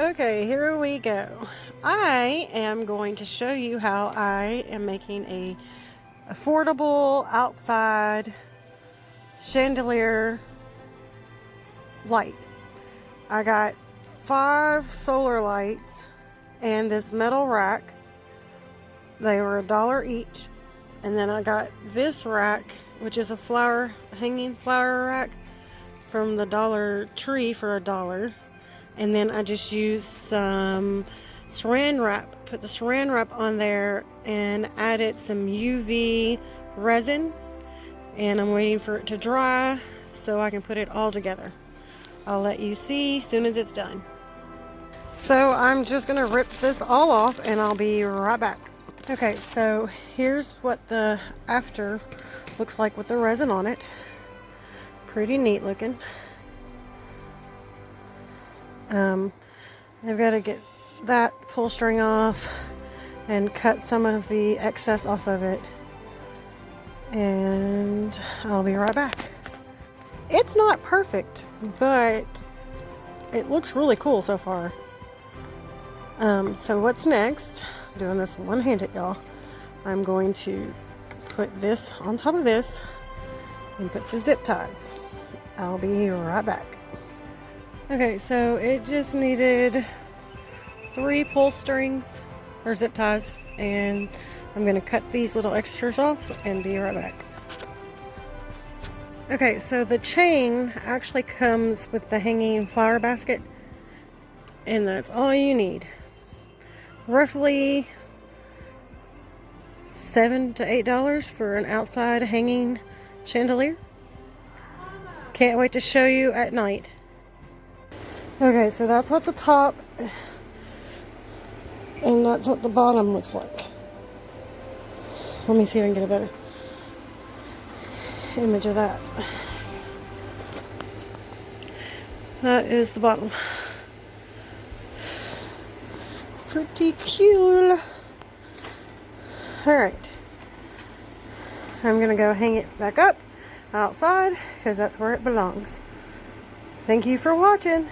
Okay, here we go. I am going to show you how I am making a affordable outside chandelier light. I got 5 solar lights and this metal rack. They were $1 each. And then I got this rack, which is a hanging flower rack from the Dollar Tree for $1. And then I just used some saran wrap, put the saran wrap on there and added some UV resin, and I'm waiting for it to dry so I can put it all together. I'll let you see as soon as it's done. So I'm just gonna rip this all off and I'll be right back. Okay, so here's what the after looks like with the resin on it. Pretty neat looking. I've got to get that pull string off and cut some of the excess off of it, and I'll be right back. It's not perfect, but it looks really cool so far. So what's next? Doing this one-handed, y'all. I'm going to put this on top of this and put the zip ties. I'll be right back. Okay, so it just needed 3 pull strings or zip ties, and I'm going to cut these little extras off and be right back. Okay, so the chain actually comes with the hanging flower basket, and that's all you need. Roughly $7 to $8 for an outside hanging chandelier. Can't wait to show you at night. Okay, so that's what the top and that's what the bottom looks like. Let me see if I can get a better image of that. That is the bottom. Pretty cool. Alright. I'm gonna go hang it back up outside because that's where it belongs. Thank you for watching.